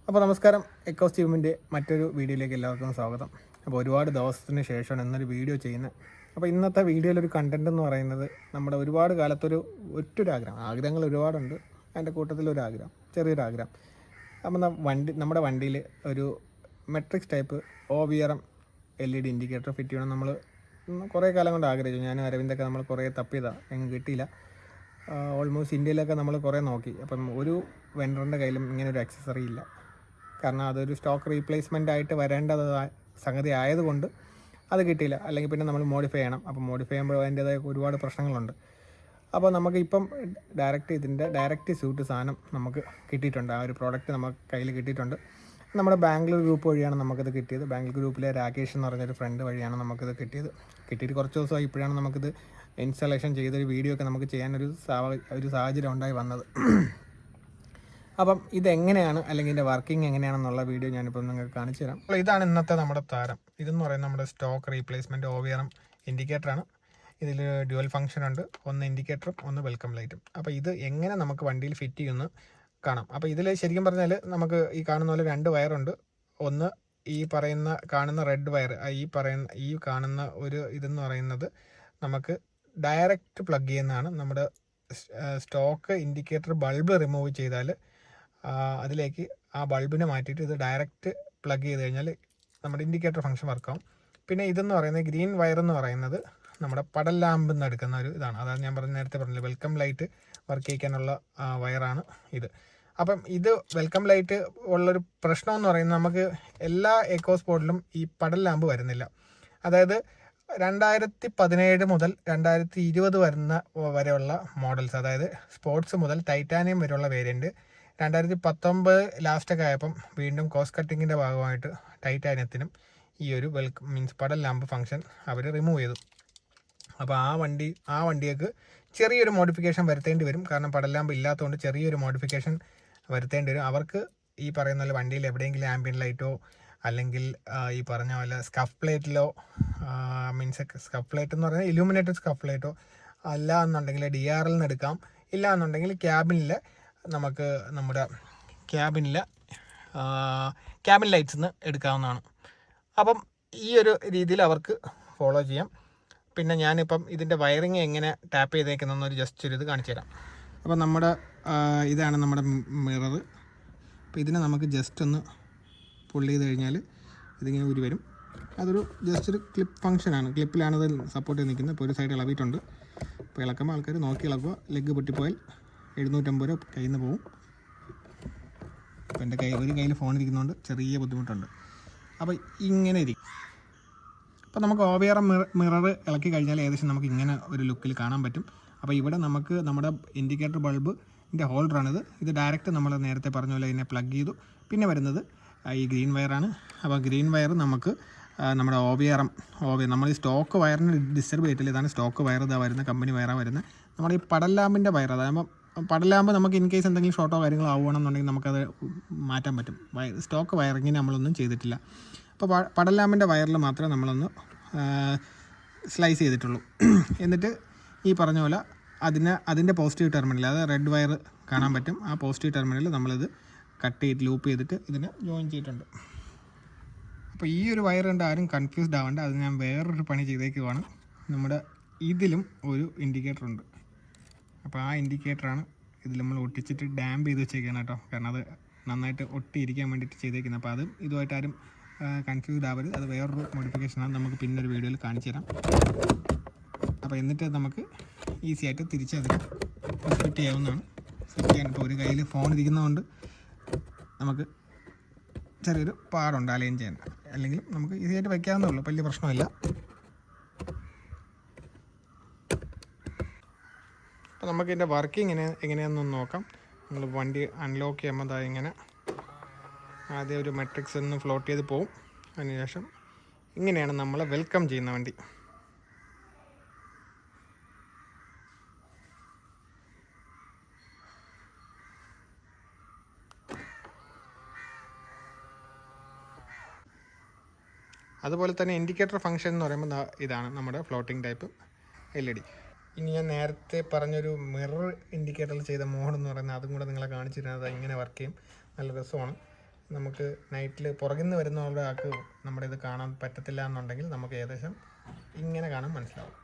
അപ്പോൾ നമസ്കാരം, എക്കോസ് ടീമിൻ്റെ മറ്റൊരു വീഡിയോയിലേക്ക് എല്ലാവർക്കും സ്വാഗതം. അപ്പോൾ ഒരുപാട് ദിവസത്തിന് ശേഷമാണ് ഇന്നൊരു വീഡിയോ ചെയ്യുന്നത്. അപ്പോൾ ഇന്നത്തെ വീഡിയോയിലൊരു കണ്ടൻറ് എന്ന് പറയുന്നത് നമ്മുടെ ഒരുപാട് കാലത്തൊരു ഒറ്റൊരാഗ്രഹം, ആഗ്രഹങ്ങൾ ഒരുപാടുണ്ട്, അതിൻ്റെ കൂട്ടത്തിലൊരാഗ്രഹം, ചെറിയൊരാഗ്രഹം. അപ്പോൾ നമ്മുടെ വണ്ടിയിൽ ഒരു matrix type OBRM LED indicator fit ചെയ്യണം. നമ്മൾ കുറേ കാലം കൊണ്ട് ആഗ്രഹിച്ചു. ഞാൻ അരവിന്ദൊക്കെ നമ്മൾ കുറേ തപ്പിയതാണ്, എങ്ങും കിട്ടിയില്ല. ഓൾമോസ്റ്റ് ഇന്ത്യയിലൊക്കെ നമ്മൾ കുറേ നോക്കി. അപ്പം ഒരു വെണ്ടറിൻ്റെ കയ്യിലും ഇങ്ങനെ ഒരു ആക്സസറി ഇല്ല. കാരണം അതൊരു സ്റ്റോക്ക് റീപ്ലേസ്മെൻ്റ് ആയിട്ട് വരേണ്ടത് സംഗതി ആയതുകൊണ്ട് അത് കിട്ടിയില്ല. അല്ലെങ്കിൽ പിന്നെ നമ്മൾ മോഡിഫൈ ചെയ്യണം. അപ്പോൾ മോഡിഫൈ ചെയ്യുമ്പോൾ അതിൻ്റേതായ ഒരുപാട് പ്രശ്നങ്ങളുണ്ട്. അപ്പോൾ നമുക്കിപ്പം ഡയറക്റ്റ് സ്യൂട്ട് സാധനം നമുക്ക് കിട്ടിയിട്ടുണ്ട്. ആ ഒരു പ്രോഡക്റ്റ് നമുക്ക് കയ്യിൽ കിട്ടിയിട്ടുണ്ട്. നമ്മുടെ ബാംഗ്ലൂർ ഗ്രൂപ്പ് വഴിയാണ് നമുക്കിത് കിട്ടിയത്. ബാംഗ്ലൂർ ഗ്രൂപ്പിലെ രാകേഷ് എന്ന് പറഞ്ഞൊരു ഫ്രണ്ട് വഴിയാണ് നമുക്കിത് കിട്ടിയിട്ട് കുറച്ച് ദിവസമായി. ഇപ്പോഴാണ് നമുക്കിത് ഇൻസ്റ്റാളേഷൻ ചെയ്തൊരു വീഡിയോ ഒക്കെ നമുക്ക് ചെയ്യാനൊരു സാഹചര്യം ഉണ്ടായി വന്നത്. അപ്പം ഇതെങ്ങനെയാണ്, അല്ലെങ്കിൽ ഇതിൻ്റെ വർക്കിംഗ് എങ്ങനെയാണെന്നുള്ള വീഡിയോ ഞാനിപ്പം നിങ്ങൾക്ക് കാണിച്ചു തരാം. അപ്പോൾ ഇതാണ് ഇന്നത്തെ നമ്മുടെ താരം. ഇതെന്ന് പറയുന്നത് നമ്മുടെ സ്റ്റോക്ക് റീപ്ലേസ്മെൻറ്റ് OBRM ഇൻഡിക്കേറ്ററാണ്. ഇതിൽ ഡ്യുവൽ ഫംഗ്ഷൻ ഉണ്ട്, ഒന്ന് ഇൻഡിക്കേറ്ററും ഒന്ന് വെൽക്കം ലൈറ്റും. അപ്പോൾ ഇത് എങ്ങനെ നമുക്ക് വണ്ടിയിൽ ഫിറ്റ് ചെയ്യുമെന്ന് കാണാം. അപ്പോൾ ഇതിൽ ശരിക്കും പറഞ്ഞാൽ നമുക്ക് ഈ കാണുന്ന പോലെ 2 വയറുണ്ട്. ഒന്ന് ഈ കാണുന്ന റെഡ് വയർ, ഈ കാണുന്ന ഒരു ഇതെന്ന് പറയുന്നത് നമുക്ക് ഡയറക്റ്റ് പ്ലഗ് ചെയ്യുന്നതാണ്. നമ്മുടെ സ്റ്റോക്ക് ഇൻഡിക്കേറ്റർ ബൾബ് റിമൂവ് ചെയ്താൽ അതിലേക്ക് ആ ബൾബിനെ മാറ്റിയിട്ട് ഇത് ഡയറക്റ്റ് പ്ലഗ് ചെയ്ത് കഴിഞ്ഞാൽ നമ്മുടെ ഇൻഡിക്കേറ്റർ ഫംഗ്ഷൻ വർക്കാവും. പിന്നെ ഇതെന്ന് പറയുന്നത് ഗ്രീൻ വയർ എന്ന് പറയുന്നത് നമ്മുടെ പടൽ ലാമ്പിൽ നിന്ന് എടുക്കുന്ന ഒരു ഇതാണ്. അതാണ് ഞാൻ നേരത്തെ പറഞ്ഞില്ല, വെൽക്കം ലൈറ്റ് വർക്ക് ചെയ്യിക്കാനുള്ള വയറാണ് ഇത്. അപ്പം ഇത് വെൽക്കം ലൈറ്റ് ഉള്ളൊരു പ്രശ്നം എന്ന് പറയുന്നത് നമുക്ക് എല്ലാ എക്കോ സ്പോർട്ടിലും ഈ പടൽ ലാമ്പ് വരുന്നില്ല. അതായത് 2017 മുതൽ 2020 വരെയുള്ള മോഡൽസ്, അതായത് സ്പോർട്സ് മുതൽ ടൈറ്റാനിയം വരെയുള്ള വേരിയൻറ്റ് 2019 ലാസ്റ്റൊക്കെ ആയപ്പം വീണ്ടും കോസ്റ്റ് കട്ടിങ്ങിൻ്റെ ഭാഗമായിട്ട് ടൈറ്റാനിയത്തിനും ഈ ഒരു പടൽ ലാമ്പ് ഫംഗ്ഷൻ അവർ റിമൂവ് ചെയ്തു. അപ്പോൾ ആ വണ്ടിക്ക് ചെറിയൊരു മോഡിഫിക്കേഷൻ വരുത്തേണ്ടി വരും. കാരണം പടൽ ലാമ്പ് ഇല്ലാത്തതുകൊണ്ട് ചെറിയൊരു മോഡിഫിക്കേഷൻ വരുത്തേണ്ടി വരും. അവർക്ക് ഈ പറയുന്ന പോലെ വണ്ടിയിൽ എവിടെയെങ്കിലും ആംബിയൻ ലൈറ്റോ അല്ലെങ്കിൽ ഈ പറഞ്ഞ പോലെ സ്കഫ് പ്ലേറ്റിലോ, സ്കഫ് പ്ലേറ്റ് എന്ന് പറഞ്ഞാൽ ഇലൂമിനേറ്റഡ് സ്കഫ് പ്ലേറ്റോ അല്ല എന്നുണ്ടെങ്കിൽ DRL നിന്ന് എടുക്കാം. ഇല്ല എന്നുണ്ടെങ്കിൽ നമുക്ക് നമ്മുടെ ക്യാബിൻ ലൈറ്റ്സ് നിന്ന് എടുക്കാവുന്നതാണ്. അപ്പം ഈ ഒരു രീതിയിൽ അവർക്ക് ഫോളോ ചെയ്യാം. പിന്നെ ഞാനിപ്പം ഇതിൻ്റെ വയറിങ് എങ്ങനെ ടാപ്പ് ചെയ്തേക്കുന്നതെന്നൊരു ജസ്റ്റ് ഒരു ഇത് കാണിച്ചു തരാം. അപ്പം ഇതാണ് നമ്മുടെ മിറർ. അപ്പോൾ ഇതിനെ നമുക്ക് ജസ്റ്റ് ഒന്ന് പുള്ള് ചെയ്ത് കഴിഞ്ഞാൽ ഇതിങ്ങനെ ഊരി വരും. അതൊരു ജസ്റ്റ് ഒരു ക്ലിപ്പ് ഫംഗ്ഷനാണ്. ക്ലിപ്പിലാണ് ഇത് സപ്പോർട്ട് ചെയ്ത് നിൽക്കുന്നത്. ഇപ്പോൾ ഒരു സൈഡ് ഇളവിയിട്ടുണ്ട്. അപ്പോൾ ഇളക്കുമ്പോൾ ആൾക്കാർ നോക്കി ഇളക്കുക. ലെഗ് പൊട്ടിപ്പോയാൽ 750 രൂപ കയ്യിൽ നിന്ന് പോകും. അപ്പോൾ എൻ്റെ ഒരു കയ്യിൽ ഫോൺ ഇരിക്കുന്നതുകൊണ്ട് ചെറിയ ബുദ്ധിമുട്ടുണ്ട്. അപ്പോൾ ഇങ്ങനെ ഇരിക്കും. അപ്പോൾ നമുക്ക് OBRM മിറർ ഇളക്കി കഴിഞ്ഞാൽ ഏകദേശം നമുക്ക് ഇങ്ങനെ ഒരു ലുക്കിൽ കാണാൻ പറ്റും. അപ്പോൾ ഇവിടെ നമുക്ക് നമ്മുടെ ഇൻഡിക്കേറ്റർ ബൾബിൻ്റെ ഹോൾഡറാണിത്. ഇത് ഡയറക്റ്റ് നമ്മൾ നേരത്തെ പറഞ്ഞ പോലെ ഇതിനെ പ്ലഗ് ചെയ്തു. പിന്നെ വരുന്നത് ഈ ഗ്രീൻ വയറാണ്. അപ്പോൾ ഗ്രീൻ വയർ നമുക്ക് നമ്മുടെ OBRM നമ്മൾ ഈ സ്റ്റോക്ക് വയറിന് ഡിസ്റ്റർബ് ചെയ്തിട്ടില്ല. ഇതാണ് സ്റ്റോക്ക് വയർ, ഇതാ വരുന്ന കമ്പനി വയറാണ് വരുന്നത്. നമ്മുടെ ഈ പടൽ ലാമ്പിൻ്റെ വയർ, അതാകുമ്പോൾ പടൽ ലാമ്പ് നമുക്ക് ഇൻ കേസ് എന്തെങ്കിലും ഷോർട്ടോ കാര്യങ്ങളോ ആവുകയാണെന്നുണ്ടെങ്കിൽ നമുക്കത് മാറ്റാൻ പറ്റും. സ്റ്റോക്ക് വയറിങ്ങിന് നമ്മളൊന്നും ചെയ്തിട്ടില്ല. അപ്പോൾ പടൽ ലാമ്പിൻ്റെ വയറിൽ മാത്രമേ നമ്മളൊന്ന് സ്ലൈസ് ചെയ്തിട്ടുള്ളൂ. എന്നിട്ട് ഈ പറഞ്ഞ പോലെ അതിൻ്റെ പോസിറ്റീവ് ടെർമിനൽ, അത് റെഡ് വയർ കാണാൻ പറ്റും. ആ പോസിറ്റീവ് ടെർമിനൽ നമ്മളിത് കട്ട് ചെയ്ത് ലൂപ്പ് ചെയ്തിട്ട് ഇതിനെ ജോയിൻ ചെയ്തിട്ടുണ്ട്. അപ്പോൾ ഈ ഒരു വയർ കണ്ട് ആരും കൺഫ്യൂസ്ഡ് ആവേണ്ട. അത് ഞാൻ വേറൊരു പണി ചെയ്തേക്കുവാണ്. നമ്മുടെ ഇതിലും ഒരു ഇൻഡിക്കേറ്റർ ഉണ്ട്. അപ്പോൾ ആ ഇൻഡിക്കേറ്ററാണ് ഇതിൽ നമ്മൾ ഒട്ടിച്ചിട്ട് ഡാമ്പ് ചെയ്ത് വെച്ചേക്കാണ് കേട്ടോ. കാരണം അത് നന്നായിട്ട് ഒട്ടിയിരിക്കാൻ വേണ്ടിയിട്ട് ചെയ്തേക്കുന്നത്. അപ്പോൾ അതും ഇതുമായിട്ട് ആരും കൺഫ്യൂസ്ഡ് ആവരുത്. അത് വേറൊരു മോഡിഫിക്കേഷനാണ്, നമുക്ക് പിന്നൊരു വീഡിയോയിൽ കാണിച്ചു തരാം. അപ്പോൾ എന്നിട്ട് നമുക്ക് ഈസി ആയിട്ട് തിരിച്ചതിന് ഫിറ്റ് ചെയ്യാവുന്നതാണ്. ഫിറ്റ് ചെയ്യാൻ ഇപ്പോൾ ഒരു കയ്യിൽ ഫോൺ ഇരിക്കുന്നതുകൊണ്ട് നമുക്ക് ചെറിയൊരു പാടുണ്ട് അലൈൻ ചെയ്യാൻ. അല്ലെങ്കിലും നമുക്ക് ഈസി ആയിട്ട് വയ്ക്കാവുന്നേ ഉള്ളൂ, വലിയ പ്രശ്നമില്ല. അപ്പോൾ നമുക്ക് ഇതിൻ്റെ വർക്കിംഗ് എങ്ങനെയാണെന്നൊന്ന് നോക്കാം. നമ്മൾ വണ്ടി അൺലോക്ക് ചെയ്യുമ്പോൾ ഇങ്ങനെ ആദ്യം ഒരു മെട്രിക്സ് ഒന്ന് ഫ്ലോട്ട് ചെയ്ത് പോവും. അതിനുശേഷം ഇങ്ങനെയാണ് നമ്മൾ വെൽക്കം ചെയ്യുന്ന വണ്ടി. അതുപോലെ തന്നെ ഇൻഡിക്കേറ്റർ ഫംഗ്ഷൻ എന്ന് പറയുമ്പോൾ ഇതാണ് നമ്മുടെ ഫ്ലോട്ടിംഗ് ടൈപ്പ് LED. ഇനി ഞാൻ നേരത്തെ പറഞ്ഞൊരു മിറർ ഇൻഡിക്കേറ്ററിൽ ചെയ്ത മോഡ് എന്ന് പറയുന്നത് അതും കൂടെ നിങ്ങളെ കാണിച്ചിരുന്നത് ഇങ്ങനെ വർക്ക് ചെയ്യും. നല്ല രസമാണ്. നമുക്ക് നൈറ്റിൽ പുറകിൽ നിന്ന് വരുന്ന ഒരാൾക്ക് നമ്മുടെ ഇത് കാണാൻ പറ്റത്തില്ല എന്നുണ്ടെങ്കിൽ നമുക്ക് ഏകദേശം ഇങ്ങനെ കാണാൻ മനസ്സിലാവും.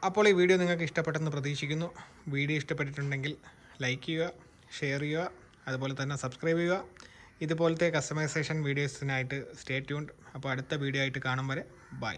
അപ്പോൾ ഈ വീഡിയോ നിങ്ങൾക്ക് ഇഷ്ടപ്പെട്ടെന്ന് പ്രതീക്ഷിക്കുന്നു. വീഡിയോ ഇഷ്ടപ്പെട്ടിട്ടുണ്ടെങ്കിൽ ലൈക്ക് ചെയ്യുക, ഷെയർ ചെയ്യുക, അതുപോലെ തന്നെ സബ്സ്ക്രൈബ് ചെയ്യുക. ഇതുപോലത്തെ കസ്റ്റമൈസേഷൻ വീഡിയോസിനായിട്ട് സ്റ്റേ ട്യൂൺഡ്. അപ്പോൾ അടുത്ത വീഡിയോ ആയിട്ട് കാണും വരെ ബൈ.